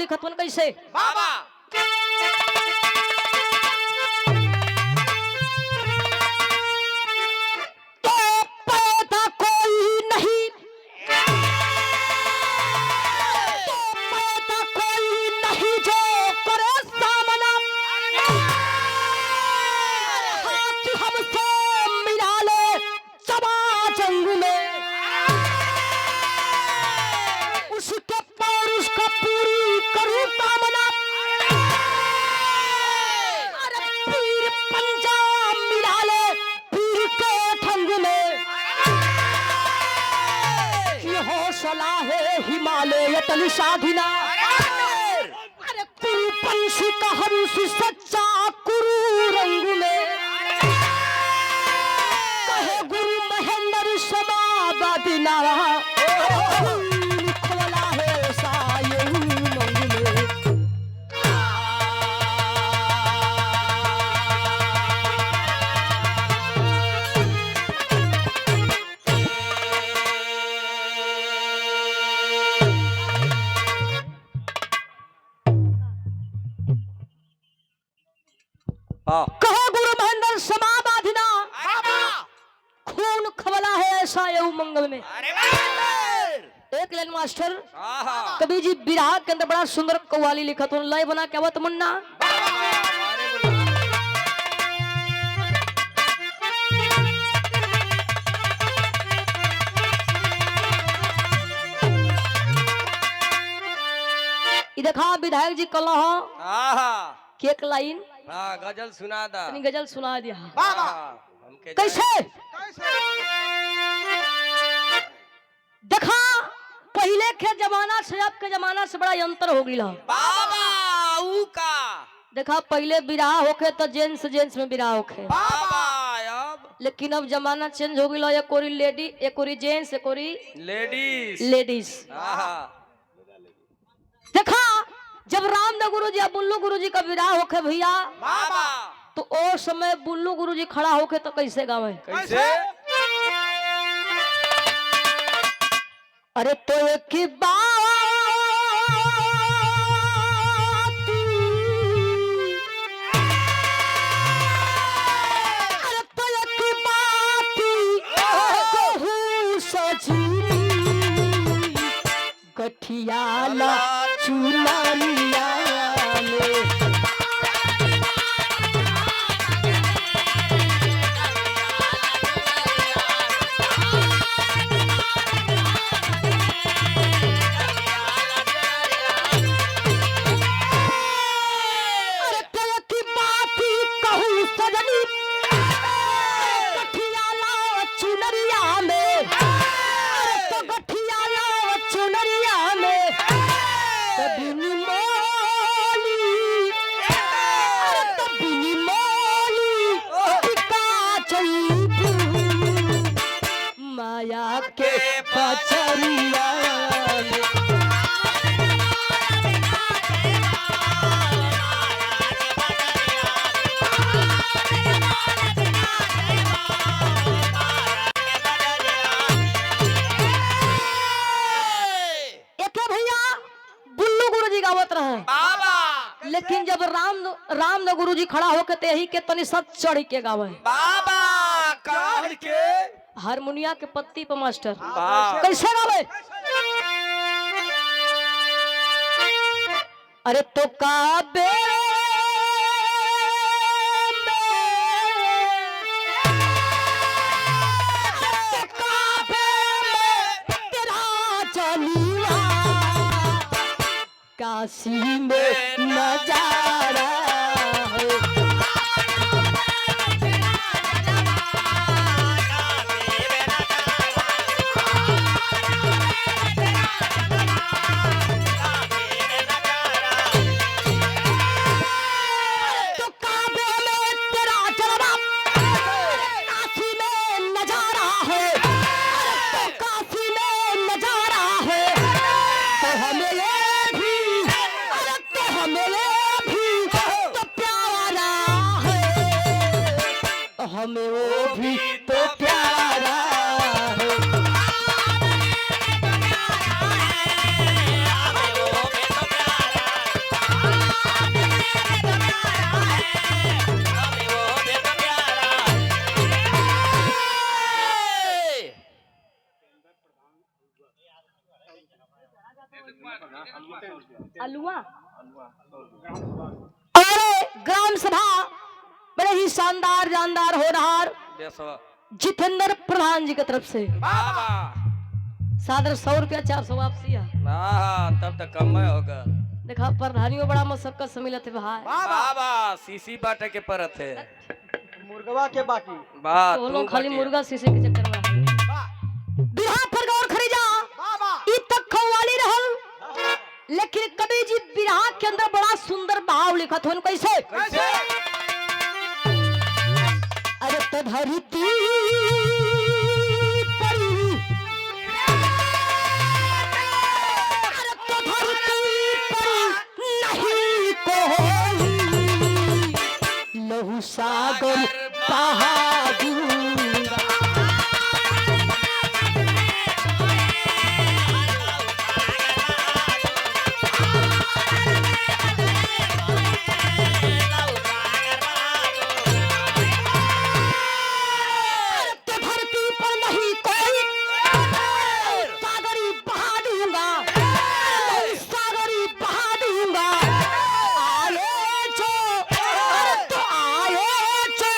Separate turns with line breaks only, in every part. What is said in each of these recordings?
लिखत कैसे
बाबा
तो पैदा कोई नहीं, तो पैदा कोई नहीं जो करे सामना, हाथ हमसे मिला ले चबा जंग में, उसके पौरुष का पूरी करूं कामना। अरे पीर पंजा मिला ले पीर के ठंग में, ये हौसला है हिमालय तल साधिना। अरे कुरु पंछी का हंस सच्चा कुरु रंग में, कहे गुरु महेंद्र समाबादिना। खोला है साये उमंग में।
हाँ
कहे गुरु महेंद्र समाबाधिना। खून खवला है ऐसा ये उमंग में।
अरे बाबा
एक लाइन मास्टर
हाँ
कवि जी विराग के अंदर बड़ा सुंदर कव्वाली लिखा तो लय बना क्या बात मुन्ना। ये देखा विधायक जी कल
हाँ
कि एक लाइन
हाँ गजल सुना दा
अपनी गजल सुना दिया।
हमके
कैसे देखा पहले के जमाना से अब के जमाना से बड़ा अंतर हो गया।
बाबा ऊ का
देखा पहले विराह होके तो जेंट्स जेंट्स में विराह होके,
बाबा अब
लेकिन अब जमाना चेंज हो गया। एक कोरी लेडी एक कोरी जेंट्स एक कोरी
लेडीज
लेडीज।
हाँ
देखा जब रामदेव गुरु जी बुल्लू गुरु जी का विराह होके भैया
बाबा
तो ओ समय बुल्लू गुरु जी खड़ा होके तो कैसे गावे।
कैसे
अरे तो एक बात अरे तो एक बात कहूँ सजनी गठियाला चुनानिया में। माया के पचरिया भैया बुल्लू गुरु जी गावत रहे
बाबा
लेकिन जब राम गुरु जी खड़ा होके ते ही के तनी सत चढ़ के गावे।
बाबा काढ़ के
हारमोनिया के पत्ती पे मास्टर
वाह।
कैसे गावे। अरे तो काबे काशी में नजारा है। तो काबे में तेरा जलवा काशी में नजारा है। तो काशी में नजारा है तो हमें ये भी अरे तो हमें ये भी अलुआ और ग्राम सभा बड़े ही शानदार जानदार होनहार
देशवा
जितेंद्र प्रधान जी की तरफ से
बाबा
सादर 100 रुपया 400 वापसी है।
तब तक कम होगा
देखा प्रधानियों बड़ा मशक्कत से मिलत है भाई।
बाबा सीसी बाटे के परत है
मुर्गवा के बाकी
बात
तो लोग खाली मुर्गा शीशे के चक्कर में बिहार पर गौर करी जा ई तक खवाली रहल लेकिन कवि जी बिरहा के अंदर बड़ा सुंदर भाव लिखत होन कैसे
कैसे
अरे तो धरती परी अरे तो धरती परी नहीं कोई लहू सागर बहा दूंगा तो धरती पर नहीं कोई सागरी बहा दूंगा सागरी बहा दूंगा आए जो अरे तो आए जो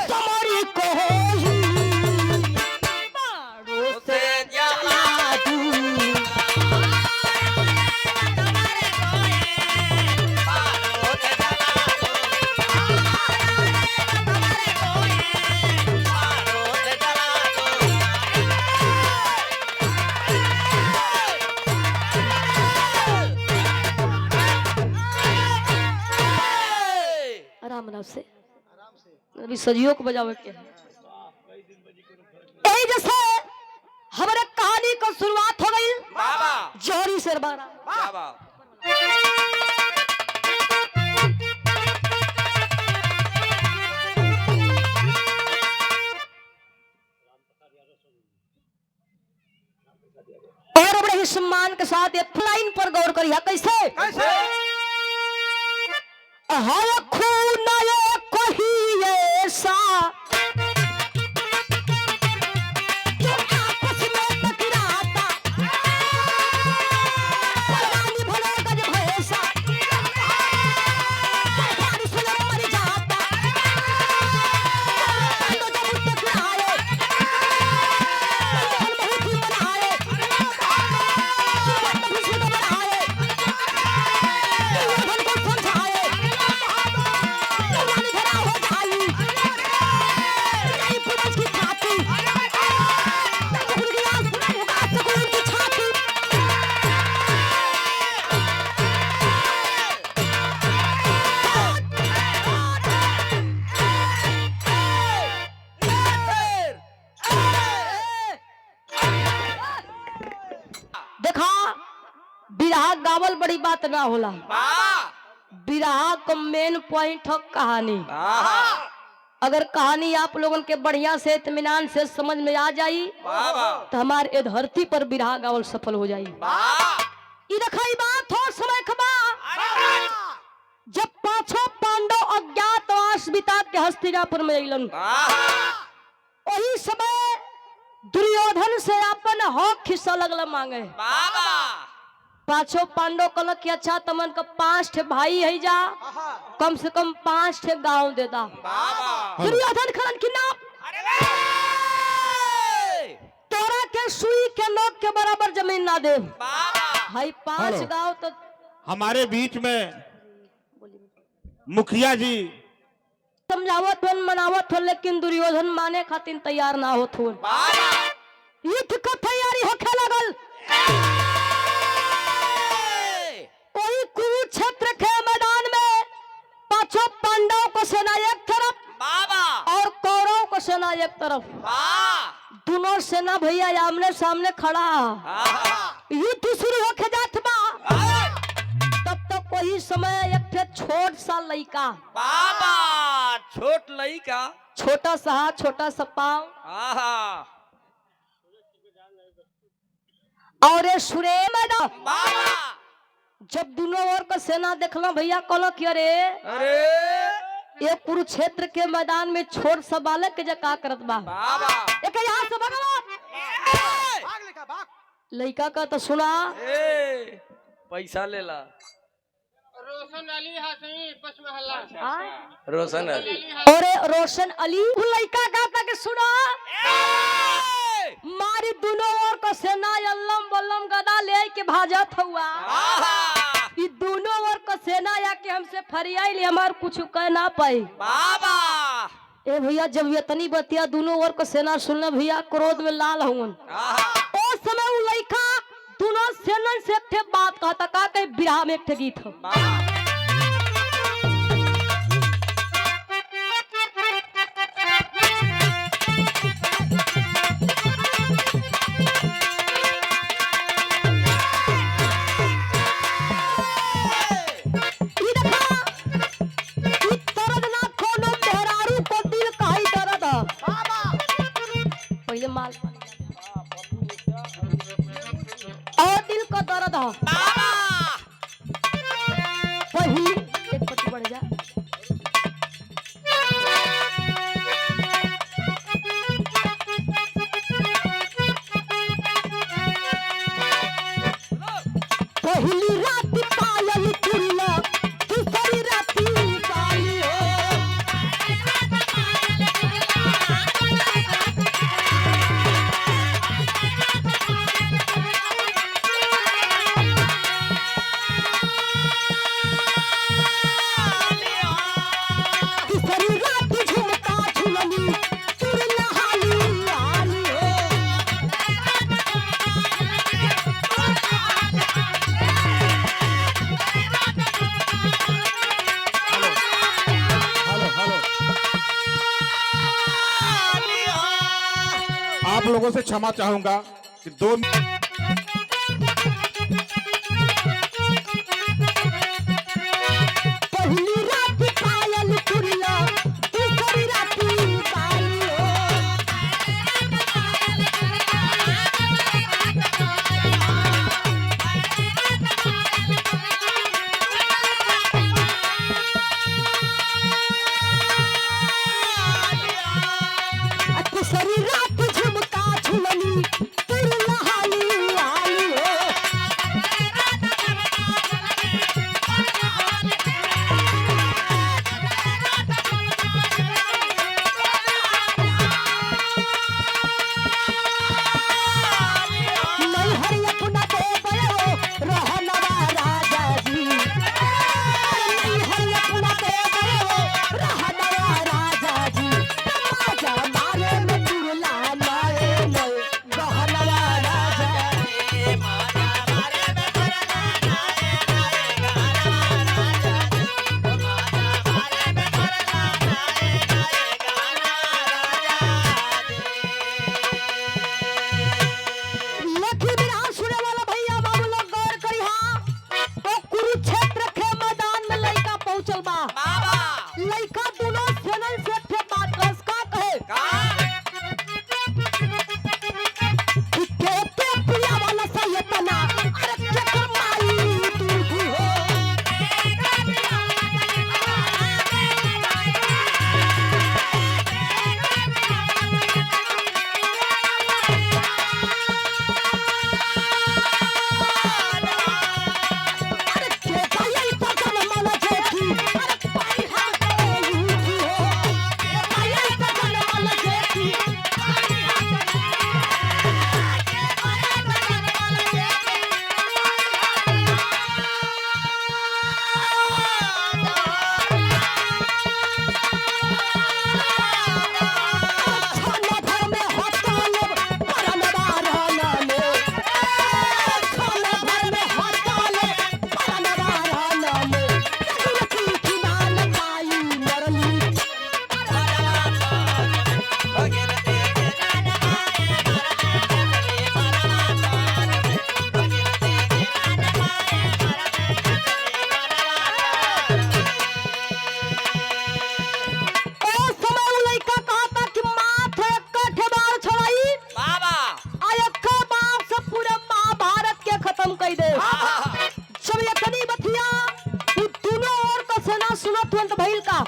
तुम्हारी कोई मारो से जला दूंगा आराम आराम से अभी सजियो को बजावे के है। यही जैसे हमारे कहानी का शुरुआत हो गई
बाबा
जोरी से बारा
बाबा
और बड़े ही सम्मान के साथ ये फ्लाइन पर गौर करिए कैसे
कैसे
हाय खून ये कोई ऐसा जो आपस में टकराता परानी भले गज भैंसा बारिश में मर जाता तो जब टकराए बहुत ही मनाए बहुत खुशी बनाए मन को समझाए जवानी भरा हो जाई नहीं पुरुष की छाती टुकड़ गया होगा सकुन की छाती देखा बिरहा गावल बड़ी बात ना होला बिरहा का मेन पॉइंट हो कहानी अगर कहानी आप लोगों के बढ़िया से इत्मीनान से समझ में आ जाई तो हमारे ये धरती पर बिरहा गावल सफल हो जाई ई देखा ई बात हो समय खबा जब पांचों पांडव अज्ञातवास बिता के हस्तिनापुर में अइलन वही समय दुर्योधन से अपन हक हिस्सा लगल मांगे पांचों पांडव कहल कि अच्छा तमन का 5 ठे भाई है जा कम से कम 5 ठे गांव दे दा दुर्योधन खलन कि ना तोरा के सुई के लोग के बराबर जमीन ना दे भाई 5
हेलो।
गांव तो
हमारे बीच में मुखिया जी
समझावत हो मनावत हो लेकिन दुर्योधन माने खातिर तैयार ना होत हो युद्ध का तैयारी होखे लगल कोई कुरुक्षेत्र के मैदान में पांचों पांडवों को सेना एक तरफ और कौरव को सेना एक तरफ दोनों सेना भैया आमने सामने खड़ा युद्ध शुरू होके जात बा तब तक वही समय एक ठे छोट सा लड़का
छोट लइका
छोटा सा हाथ छोटा सा पाँव और ये सुरे मैदान जब दोनों ओर का सेना देखला भैया कहलो कि अरे ये कुरुक्षेत्र के मैदान में छोट सा बालक के जका करत बा एक यहाँ से भगवान लड़का का तो सुना
पैसा लेला रोशन अली।
और रोशन अली उ लड़का कहता कि सुनो मारी दोनों ओर को सेना अल्लम बल्लम गदा ले के भाजत हुआ ई दोनों ओर को सेना या के हमसे फरियाई हमार कुछ कह ना पाई
बाबा
ए भैया जब ये तनी बतिया दोनों ओर को सेना सुनले भैया क्रोध में लाल हुन उस समय उ लड़का दोनों सेना से थे बात कहता का कहे बिरहा में एक ठे गीत हो पहले माल और दिल का दर्द हो वही एक पत्ती बढ़ जा पहली रात पायल चुरला दूसरी रात काली हो
आप लोगों से क्षमा चाहूंगा कि 2
पहली रात पायल चुरला दूसरी रात काली हो तीसरी रात झुमका झुलनी तुरला हाली हाली हो नैहर अपना दे बयो रहनवा राजा जी नैहर अपना दे बयो रहनवा राजा जी राजा मारे में चुरला मारे में रहनवा राजा लखी बिरहा सुने वाला भैया बाबू लोग गौर करी हा तो कुरुक्षेत्र के मैदान में लड़का पहुंचल बा लड़का दोनों सेनन से थे बात कस का कहे कि के पिया वाला सयतना अरे के माई तू हो अरे के पायल तो जन मन जेठी अरे पाई हम के यूठी हो के पायल तो जन मन जेठी पाई हम के पायल तो जन मन जेठी छाना भर में हड़ताल परनवा रहना में छाना भर में हड़ताल परनवा रहना में रघुवती की मान पाई मरली ओ समय उ लइका कहता कि माथे कठे बार छोड़ाई आयक बाप से पूरे महाभारत के खत्म कर दे सब यतनी बथिया उ दोनों ओर का सेना सुनत तुरंत भइल का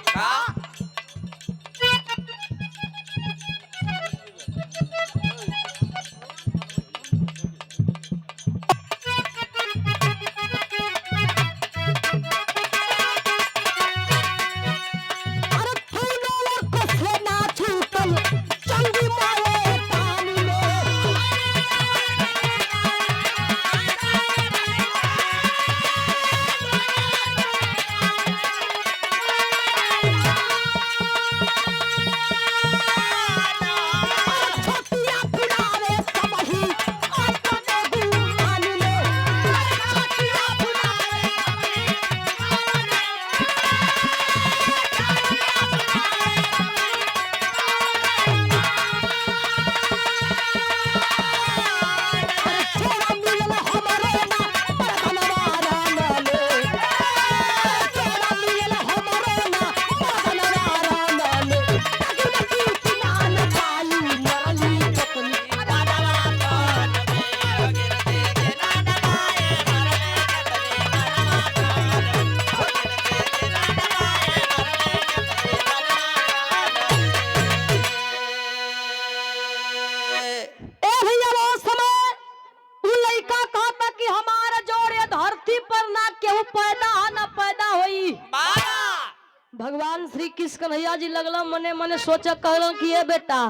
कन्हैया जी लगला मने मने सोचा कहला कि ये बेटा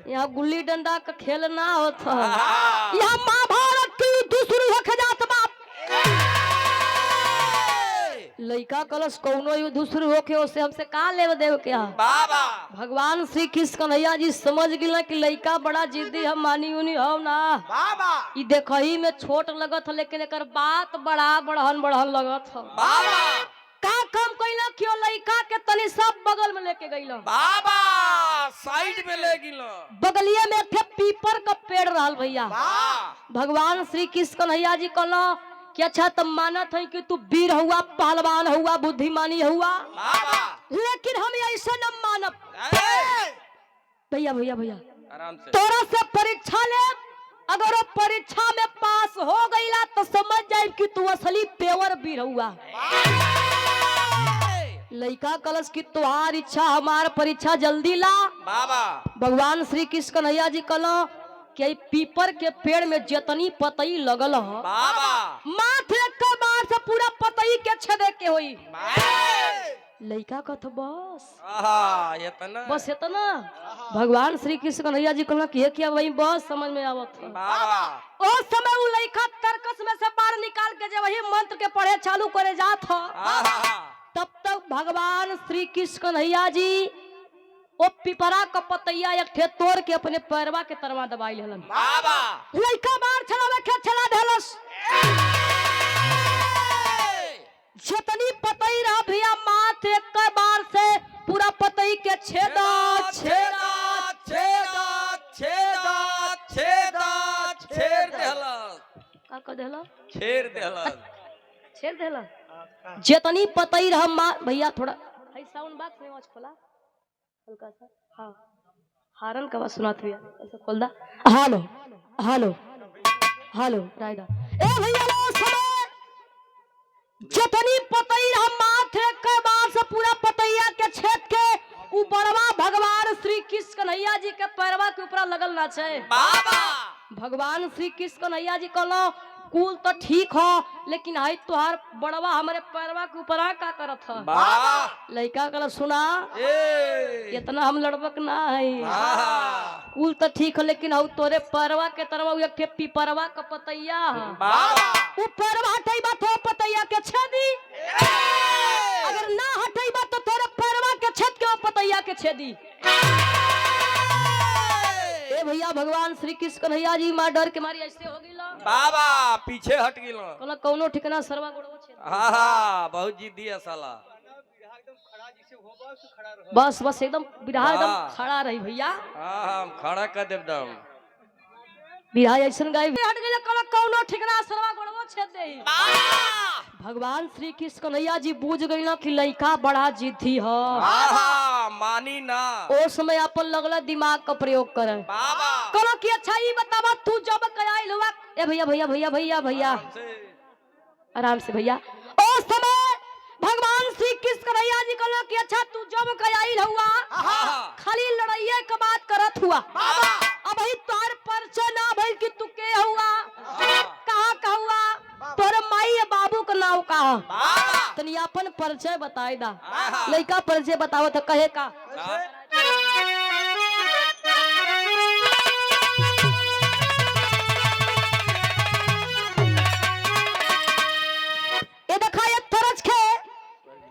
यहाँ गुल्ली डंडा का खेल ना होता, यहाँ महाभारत की दूसरी होके जात बाप। लइका कलश कौनो युद्ध दूसरी होके उसे हमसे का लेव देव क्या
बाबा
भगवान श्री कृष्ण कन्हैया जी समझ गिला कि लइका बड़ा जिद्दी हम मानी उनी हो ना
बाबा
ई देखही में छोट लगत ह लेकिन एकर बात बड़ा बढ़हन बढ़हन लगत ह।
बाबा
का काम कइला क्यों लइका के तनी सब बगल में लेके गइला,
बाबा साइड में ले गिलो,
बगलिया में एक पीपर का पेड़ रहल भैया।
वाह
भगवान श्री कृष्ण कन्हैया जी कहला कि अच्छा तुम मानत है कि तू वीर हुआ, पहलवान हुआ, बुद्धिमानी हुआ,
बाबा
लेकिन हम ऐसे न मानब। भैया भैया भैया
आराम से
तोरा से परीक्षा ले, अगर वो परीक्षा में पास हो गईला तो समझ जाए कि तू असली पेवर वीर हुआ। लइका कलश की तुहार इच्छा हमार परीक्षा जल्दी ला।
बाबा
भगवान श्री कृष्ण कन्हैया जी कहला कि पीपर के पेड़ में जितनी पतई लगल ह
बाबा
माथे के बार से पूरा पतई के छेदे के होई। लइका कथ बस
आहा इतना
बस इतना। भगवान श्री कृष्ण कन्हैया जी कहला कि क्या वही बस समझ में आवत है।
बाबा
ओ समय वो लइका तरकस में से बाहर निकाल के जब वही मंत्र के पढ़े चालू करे जात ह,
आहा
तब तक भगवान श्री कृष्ण कन्हैया जी ओ पिपरा का पतैया एक ठे तोड़ के अपने पैरवा के तरवा दबाई लेलन।
बाबा
लइका बार चलावे के चला देलस, जितनी पतई रहा भैया माथे के बार से पूरा पतई के छेदा छेदा
छेदा छेदा छेदा छेद देला
का कर देला
छेद देला
छेद देला। जितनी पतई रहा माँ भैया थोड़ा है साउंड बॉक्स में आवाज खोला हल्का सा, हाँ हारन का आवाज सुनात हुआ ऐसा खोल दा। हेलो हेलो हेलो राइडा ए भैया वो समय जितनी पतई रहा माथे के बार से पूरा पतैया के छेद के उ बड़वा भगवान श्री कृष्ण कन्हैया जी के पैरवा के ऊपर लगल ना छे।
बाबा
भगवान श्री कृष्ण कन्हैया जी कहलो कुल तो ठीक हो लेकिन हाई तुहार बड़वा हमारे पैरवा के ऊपर का करत ह।
बाबा
लइका कहला सुना
ए
इतना हम लड़बक ना है,
आहा
कुल तो ठीक हो लेकिन हऊ तोरे पैरवा के तरवा एक ठे पीपरवा का पतैया ह।
बाबा
उ पैरवा हटैबा तो पतैया के छेदी, अगर ना हटैबा तो तोरे पैरवा के छेद के पतैया के छेदी। ए भैया भगवान श्री कृष्ण कन्हैया जी मां डर के मारी ऐसे हो गइला।
बाबा पीछे हट गिलो
कहला कौनो ठिकाना सरवा गोड़वा छेद।
आहा बहुत जिद्दी है साला
बस बस एकदम बिरहा एकदम
वाह।
खड़ा रही भैया,
हाँ हम खड़ा कर देव दम
बिरहा ऐसन गाय हट गइला कहला कौनो ठिकाना सरवा गोड़वा छेद दे। भगवान श्री कृष्ण कन्हैया जी बूझ गइला कि लइका बड़ा जिद्दी ह।
आहा मानी ना
ओ समय अपन लगला दिमाग का प्रयोग करे।
बाबा
कहला कि अच्छा ई बतावा तू जब कयाइल हुआ ए भैया भैया भैया भैया भैया आराम से भैया। ओ समय भगवान श्री कृष्ण कन्हैया जी कहला कि अच्छा तू जब कयाइल हुआ खाली लड़ाइये के बात करत हुआ, अब ही तार परिचय ना भइल कि तू के हुआ कहां का हुआ तोर माई या बाबू का नाम का
बाबा
तनी अपन परिचय बताई दा।
आहा।
लइका परिचय बताओ तो कहे का ए देखा ये तरज के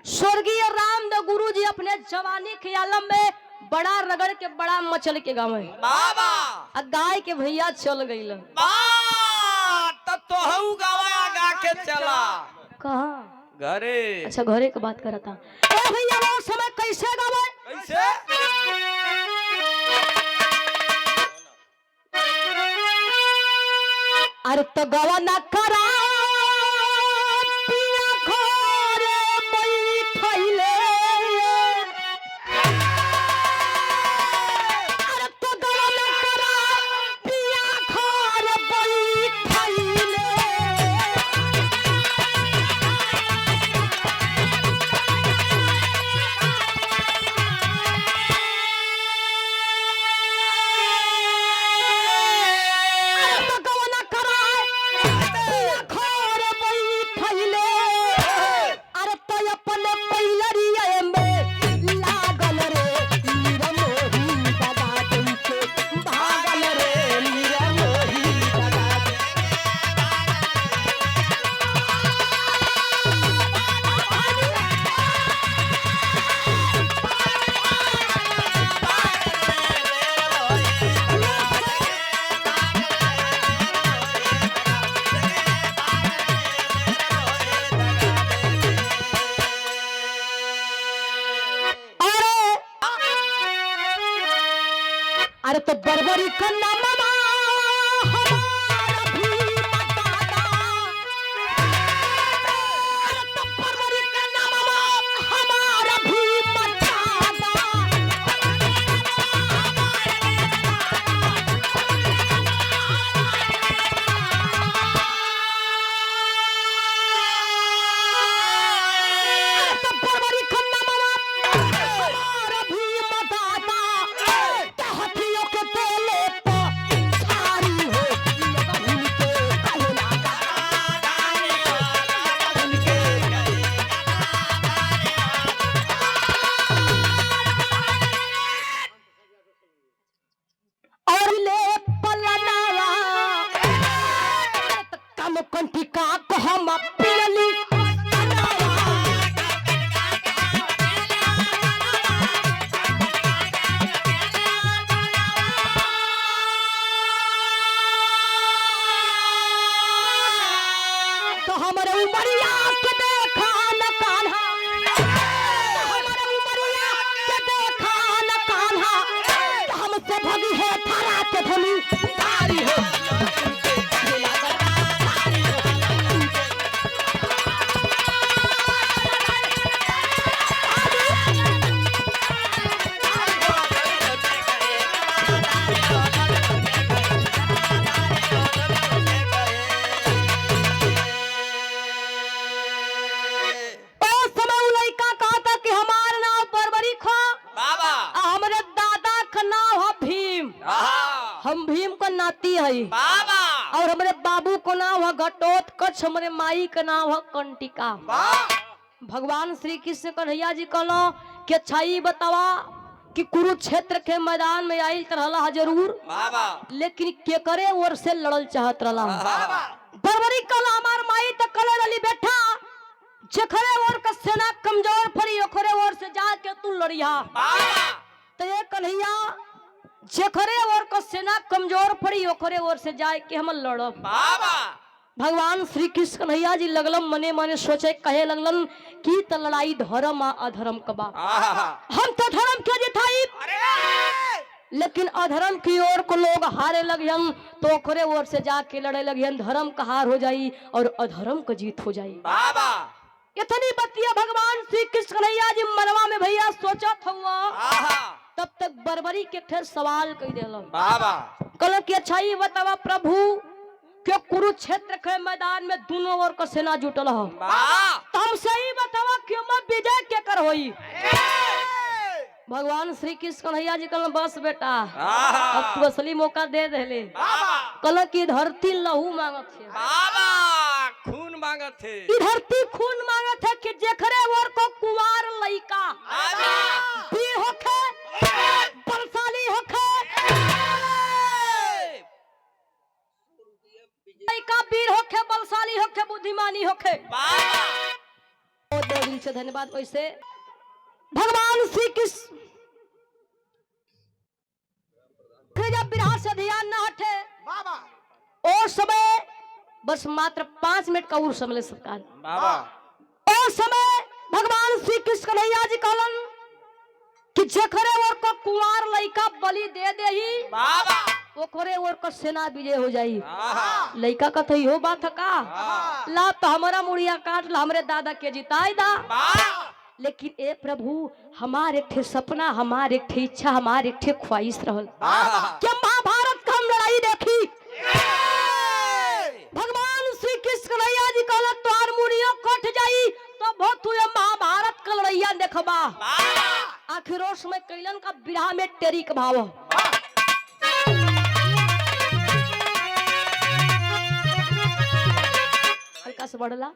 स्वर्गीय रामदेव गुरु जी अपने जवानी के आलम में बड़ा रगड़ के बड़ा मचल के गाँव में
बाबा
आ गाय के भैया चल गईल।
तब तो हऊ गावा गा के चला
कहाँ
घरे
अच्छा घरे के बात करता ए भैया वो समय कैसे गावे
कैसे
अरे तो गवा न करा पिया घरे बैठैले, अरे तो गवा न करा पिया घरे बैठैले। अरे तो गवा न करा अरे तो बरबरी का नाम हमारा भी बताता। अरे तो बरबरी का नाम हमारा भी बताता। अरे तो बरबरी का नाम हमारा भी बताता। हथियों के तेले पर सारी हो उनके कहना और ले पलनावा कम कंठी का हम पियली तो हमारे उमरिया के देखा न कान्हा। तो हमारे उमरिया के देखा न कान्हा। तो हमसे भगी है थारा के धनी सारी हो उस समय उ लइका कहता कि हमार नाम बरबरी खो
बाबा
हमरे दादा का नाम है भीम। हम भीम को नाती है
बाबा
और हमारे बाबू को नाम है घटोत्कच। हमारे माई का नाम है कंटिका। भगवान श्री कृष्ण कन्हैया जी कहलो कि अच्छा ही बतावा कि कुरुक्षेत्र के मैदान में आई रहला जरूर,
बाबा
लेकिन केकरे ओर से लड़ल चाहत रहला। बरबरी कहला हमार माई त कले रली बेटा जेखरे ओर का सेना कमजोर पड़ी ओखरे ओर से जाके तू लड़िया। तो ये कन्हैया जेखरे ओर का सेना कमजोर पड़ी ओखरे ओर से जाए के हम लड़ब।
बाबा
भगवान श्री कृष्ण कन्हैया जी लगलन मने मने सोचे कहे लगलन की त लड़ाई धर्म आ अधर्म कबा। हम तो धर्म के जिताई लेकिन अधर्म की ओर को लोग हारे लगियन तो ओखरे ओर से जाके लड़े लगियन। धर्म का हार हो जाई और अधर्म का जीत हो जाई।
बाबा
इतनी बतिया भगवान श्री कृष्ण कन्हैया जी मनवा में भैया सोचत हुआ। तब तक बरबरी के फिर सवाल कह देलन।
बाबा
कहलन कि अच्छा ही बतावा प्रभु के कुरुक्षेत्र के मैदान में दोनों ओर का सेना जुटल हो। तो हम सही बतावा क्यों मैं विजय के कर होई। भगवान श्री कृष्ण कन्हैया जी कहलन बस बेटा अब तू असली मौका दे देले। कहलन कि धरती लहू मांगत है।
बाबा खून मांगत थे।
ई धरती खून मांगत है कि जेखरे ओर को कुंवार लइका वीर होखे बलशाली होखे लइका वीर होखे बलशाली होखे बुद्धिमानी होखे। बहुत बहुत दिल से धन्यवाद। वैसे भगवान श्री कृष्ण जब विराह से ध्यान न हटे और समय बस मात्र 5 मिनट का और समय सरकार
बाबा
और समय भगवान श्री कृष्ण कन्हैया जी कहलन कि जेखरे ओर को कुंवार लइका बलि दे देही
बाबा
ओकरे ओर को सेना विजय हो जाई। लइका का तो इहो बात है का ला तो हमारा मुड़िया काट ला हमरे दादा के जिताई दा। लेकिन ए प्रभु हमारे एक ठे सपना हमारे एक ठे इच्छा हमारे एक ठे ख्वाहिश रहल कि महाभारत का हम लड़ाई देखी। भगवान श्री कृष्ण कन्हैया जी कहला तोहार मुड़िया कट जाई तो बहुत तू महाभारत का लड़ाइया देखबा। आखिर उस समय कैलन का विराह में टेरी का भाव हल्का से बढ़ला।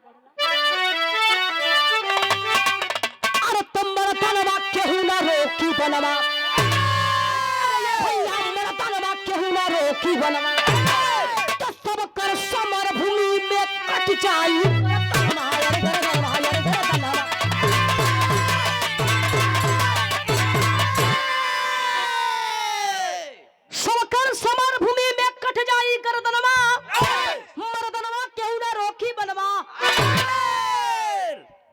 अरे तुम मेरा तलवा केहू ना रोकी बनवा। भैया मेरा तलवा केहू ना रोकी बनवा। तो सब कर समर भूमि में कट जाई। सबकर समर भूमि में कट जाई गर्दनवा मर्दनवा केहू ना रोकी बनवा।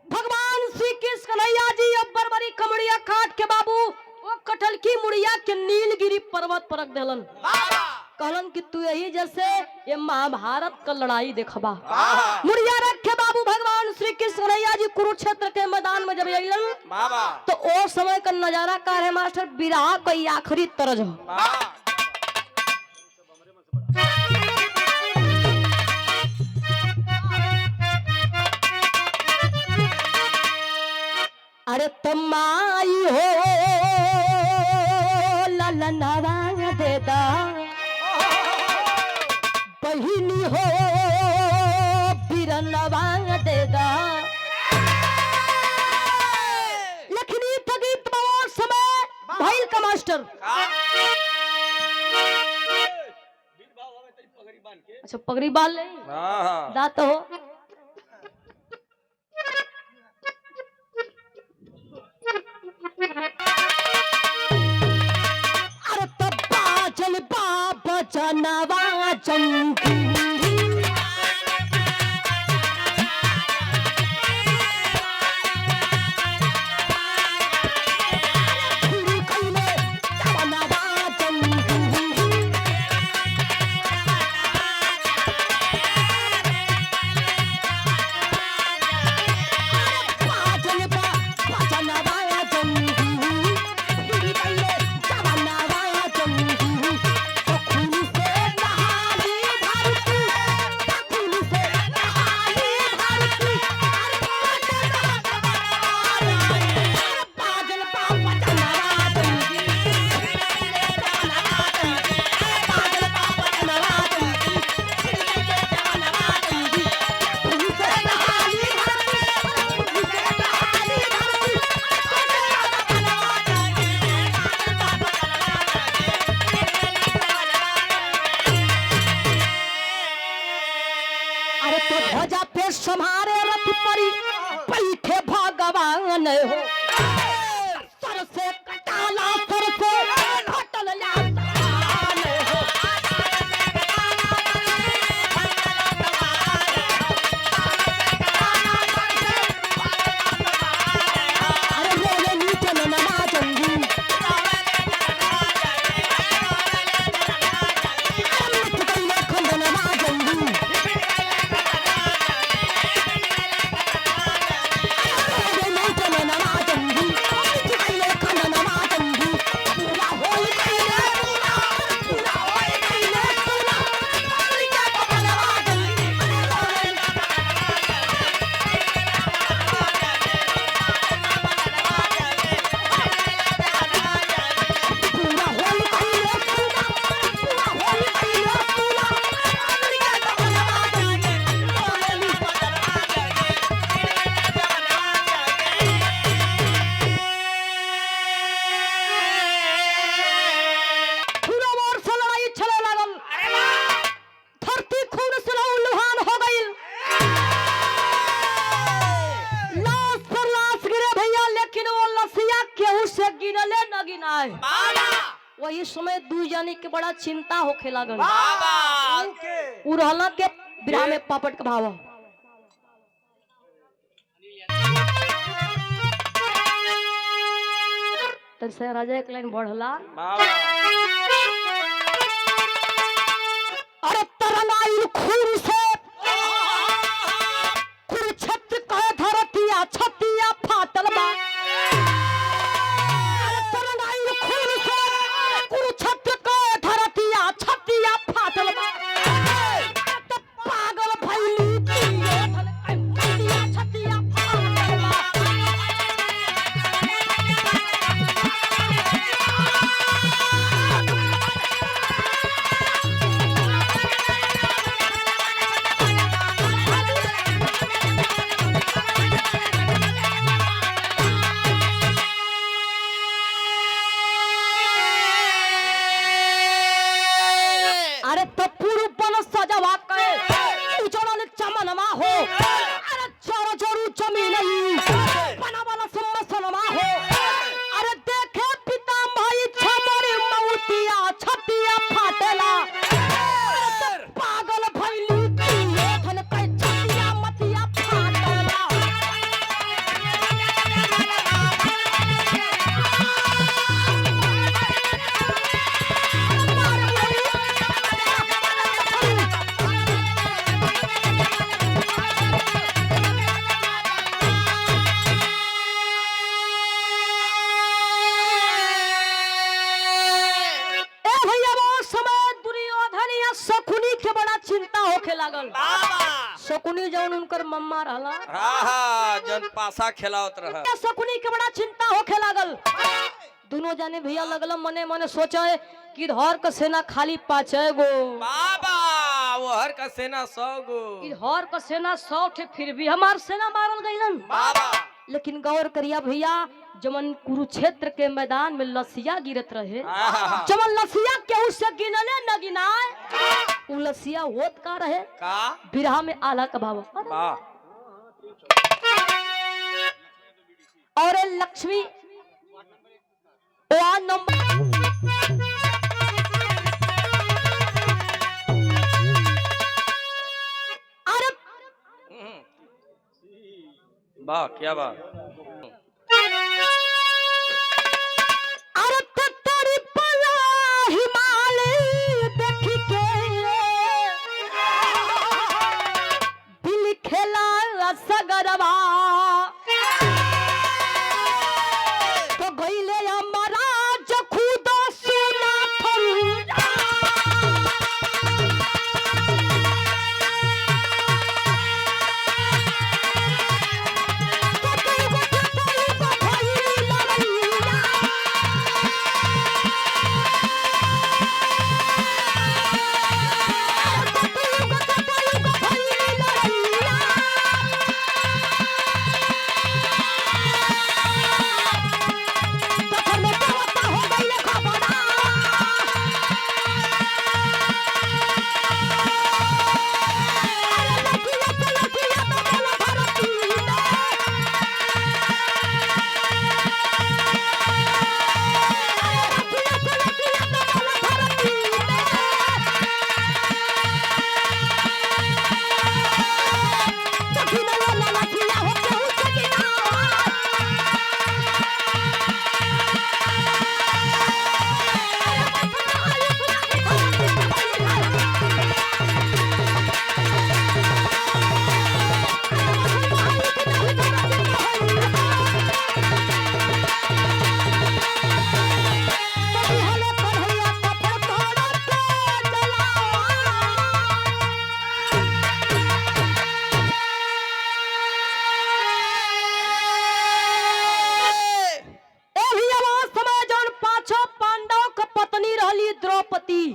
भगवान श्री कृष्ण कन्हैया जी अब बरबरी कमड़िया काट के बाबू वो कट बैठल की मुड़िया के नीलगिरी पर्वत पर रख देलन। कहलन कि तू यही जैसे ये महाभारत का लड़ाई देखबा। मुड़िया रखे बाबू भगवान श्री कृष्ण कन्हैया जी कुरुक्षेत्र के मैदान में जब अइलन तो ओ समय का नजारा का है मास्टर, विरह का आखिरी तरज हो। अरे तमाई हो ललनवा देदा, बहिनी हो बिरनवा देदा। लखनी तगीत बहुत समय भाईल का मास्टर। अच्छा पगड़ी बाल ले दात हो। अरे तब्बा चल बाबा जनवा चंकी, ध्वजा पे समारे रथ परी बैठे भगवान हो। सर से कटाला सर से फटल लातान हो। अरे बोले नीचे न नमाजंगी, खंड नमाजंगी। वही समय दू जानी के बड़ा चिंता होखे लागल। उड़हला के विरह में पापट का भाव। तब से राजा एक लाइन बढ़ला। अरे तरनाइल खून से कुरुक्षेत्र का धरतिया छतिया फाटल बा। होखे लागल। शकुनी जौन उनकर मम्मा रहला,
जन पासा खेलावत रहा।
शकुनी के बड़ा चिंता होखे लागल। दोनों जाने भैया लगल मने मने सोचे कि धर का सेना खाली 5 गो,
बाबा वो हर का सेना 100 गो,
धर का सेना 100 थे, फिर भी हमार सेना मारल गईलन।
बाबा
लेकिन गौर करिया भैया, जमन कुरुक्षेत्र के मैदान में लसिया गिरत रहे, जमन लसिया केहू से गिनले न गिनाए, उ लसिया होत का रहे
का
बिरहा में आला कबाव।
वाह
और ए लक्ष्मी वार्ड नंबर अरे
वाह क्या बात।
अरे ततरी पला हिमालय देखी के दिल खेला सगरवा, तो गईले हमारा जो खुद सुना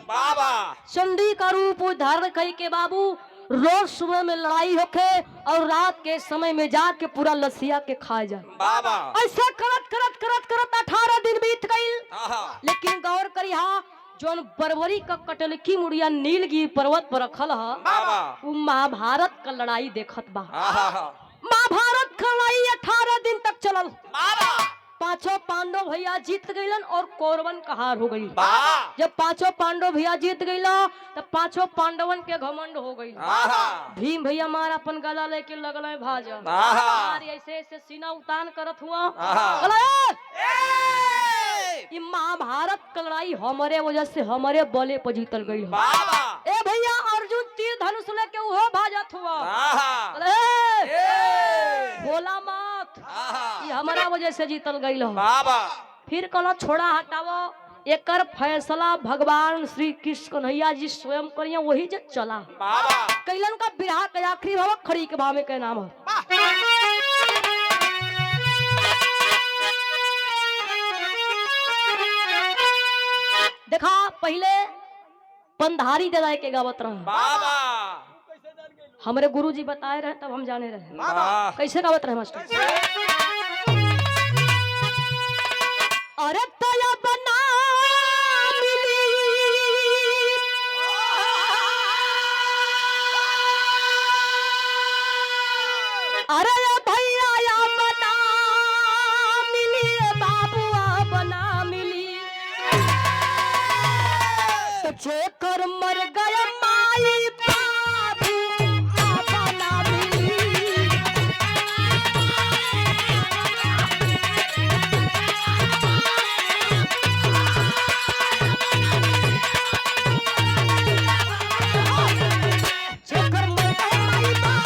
बाबा
चंडी का रूप धारण कई के बाबू रोज सुबह में लड़ाई होके और रात के समय में जाके पूरा लसिया के खा जाए।
बाबा
ऐसा करत करत करत करत 18 दिन बीत गईल।
आहा
लेकिन गौर करिहा जोन बरबरी का कटलकी मुड़िया नीलगिरी पर्वत पर रखल ह,
बाबा
वो महाभारत का लड़ाई देखत बा।
आहा
महाभारत का लड़ाई 18 दिन तक चलल।
बाबा
पांचों पांडव भैया जीत गईलन और कौरवन का हार हो गई।
बाबा
जब पांचों पांडव भैया जीत गईला तब पांचों पांडवन के घमंड हो गई।
आहा
भीम भैया मार अपन गला लेके लगल भाजा,
आहा
ऐसे ऐसे सीना उतान करत हुआ।
आहा।
कहला,
ए
ये महाभारत का लड़ाई हमारे वजह से हमारे बले पर जीतल गई।
बाबा
ए भैया अर्जुन तीर धनुष लेके उहो भाजत हुआ।
आहा
कहला,
ए
बोला मत,
आहा
ये हमारा वजह से जीतल गई।
बाबा
फिर कहला छोड़ा हटावो, एकर फैसला भगवान श्री कृष्ण कन्हैया जी स्वयं करिए, वही जे चला।
बाबा
कैलन का बिरहा के आखिरी भाव खड़ी के भाव के नाम है। देखा पहले पंधारी ददाई के गावत रहे,
बाबा
हमारे गुरुजी बताए रहे तब हम जाने रहे।
बाबा
कैसे गावत रहे मास्टर? अरे तया बना अरे भैया या बना मिली, बाबुआ बना मिली, जेकर मर गया माई बाबू बना मिली। जेकर मर गया माई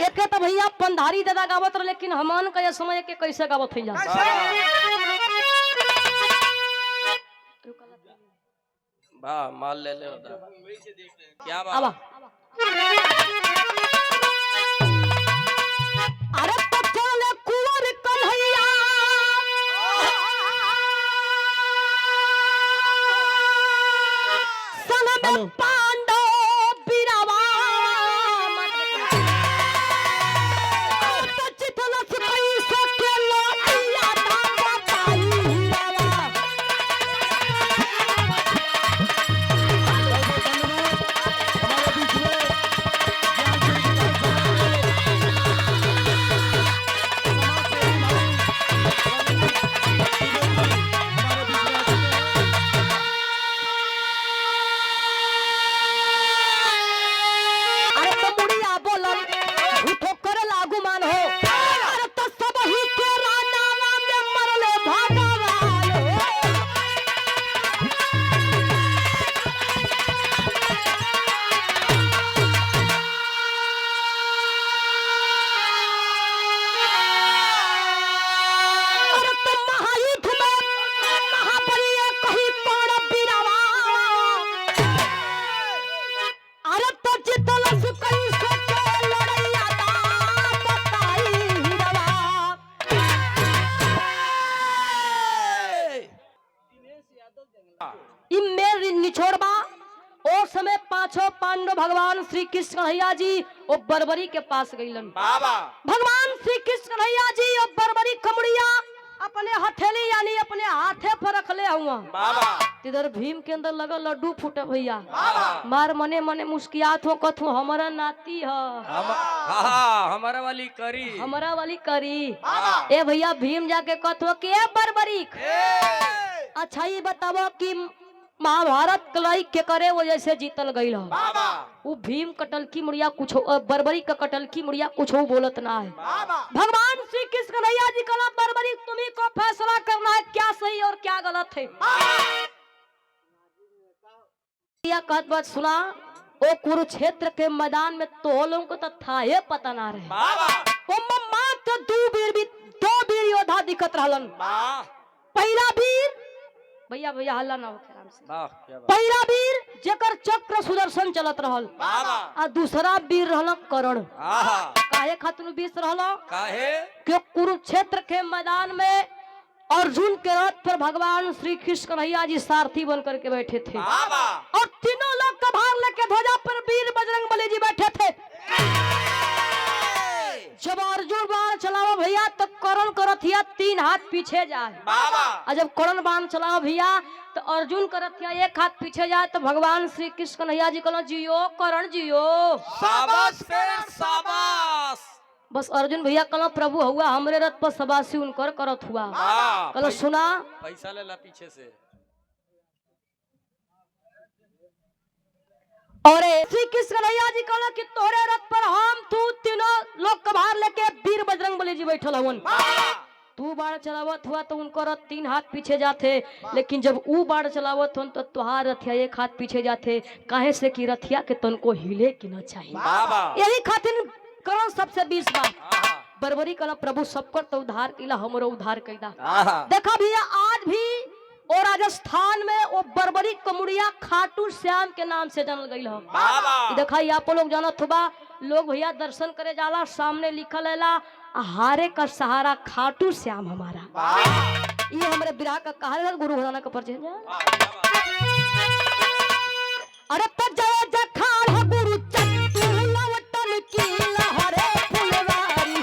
एके तो भैया पंधारी दादा गावत रहे, लेकिन हमन का समय के कैसे गावत है जा।
वाह माल ले ले होता क्या बात
अब अरे तो चले कुंवर कन्हैया सन में पांडव बिरावा तो चितल से पैसा के लोइया दादा ताई रावा अरे तो मुड़िया बोलन झूठो करे लागू मान हो अरे तो सब ही के रानावा में मरले भगवान हो अरे तो महायुद्ध में महाबली कहीं पड़ बिरावा अरे तो जितल सुकई सके लड़ैया दा बताई हिरवा ई मेरी निछोड़बा ओ समय पांचों पांडव भगवान श्री कृष्ण कन्हैया जी ओ बरबरी के पास गईलन
बाबा
भगवान श्री कृष्ण कन्हैया जी ओ बरबरी कमड़िया अपने हथेली यानी अपने हाथे पर रख ले हुआ
बाबा
इधर भीम के अंदर लगा लड्डू फूटे भैया
बाबा
मार मने मने मुस्कियात हो कथू हमारा नाती है
हमारा वाली करी
हमारा वाली करी ए भैया भीम जाके कथो के बरबरी अच्छा ये बताओ कि महाभारत लड़ाई के करे वो जैसे जीतल गई हो
बाबा
वो भीम कटल की मुड़िया कुछ बरबरी का कटल की मुड़िया कुछ बोलत ना है
बाबा
भगवान श्री कृष्ण कन्हैया जी कला बरबरी तुम्ही को फैसला करना है क्या सही और क्या गलत है या कहत बात सुना ओ कुरुक्षेत्र के मैदान में तो लोगों को तो था ये पता ना रहे
बाबा
ओ मात्र दो वीर योद्धा दिखत रहलन
वाह
पहला वीर भैया भैया हल्ला ना हो आराम से
वाह क्या बात
पहला वीर जेकर चक्र सुदर्शन चलत रहल
बाबा
आ दूसरा वीर रहल कर्ण
आहा
काहे खातिर बीस रहल
काहे
कि कुरुक्षेत्र के मैदान में अर्जुन के रथ पर भगवान श्री कृष्ण कन्हैया जी सारथी बन करके बैठे थे
बाबा
और तीनों लोग का भार लेके ध्वजा पर वीर बजरंग बली जी बैठे थे जब अर्जुन बाण चलाओ भैया तो कर्ण का रथिया 3 हाथ पीछे जाए
बाबा
और जब कर्ण बाण चलाओ भैया तो अर्जुन का रथिया 1 हाथ पीछे जाए तो भगवान श्री कृष्ण कन्हैया जी कहलो जियो कर्ण जियो
शाबाश शेर शाबाश
बस अर्जुन भैया कहलो प्रभु हुआ हमरे रथ पर सबासी उनकर करत हुआ
वाह
कहलो सुना
पैसा ले ला पीछे से
और श्री कृष्ण कन्हैया जी कहलो कि तोरे रथ पर हम तू तीनों लोग कभार लेके वीर बजरंग बली जी बैठल हवन तू बाण चलावत हुआ तो उनको रथ 3 हाथ पीछे जाते लेकिन जब ऊ बाण चलावत हन तो तुहार रथिया 1 हाथ पीछे जाते काहे से कि रथिया के तन को हिले कि न चाहिए
बाबा
यही खातिर करो सबसे 20 बार
आहा
बरबरी कला प्रभु सबकर तो उद्धार किला हमरो उद्धार कैदा
आहा
देखा भैया आज भी और राजस्थान में वो बरबरी कमुड़िया खाटू श्याम के नाम से जानल गई हो
बाबा
देखा आप लोग जानत होबा लोग भैया दर्शन करे जाला सामने लिखल है हारे का सहारा खाटू श्याम हमारा
वाह
ये हमारे विराह का कहा गुरु घराना का परिचय है। अरे तो जय जखाड़ है गुरु चट्टू लवटन की लहरे फुलवारी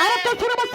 अरे तो फिर बस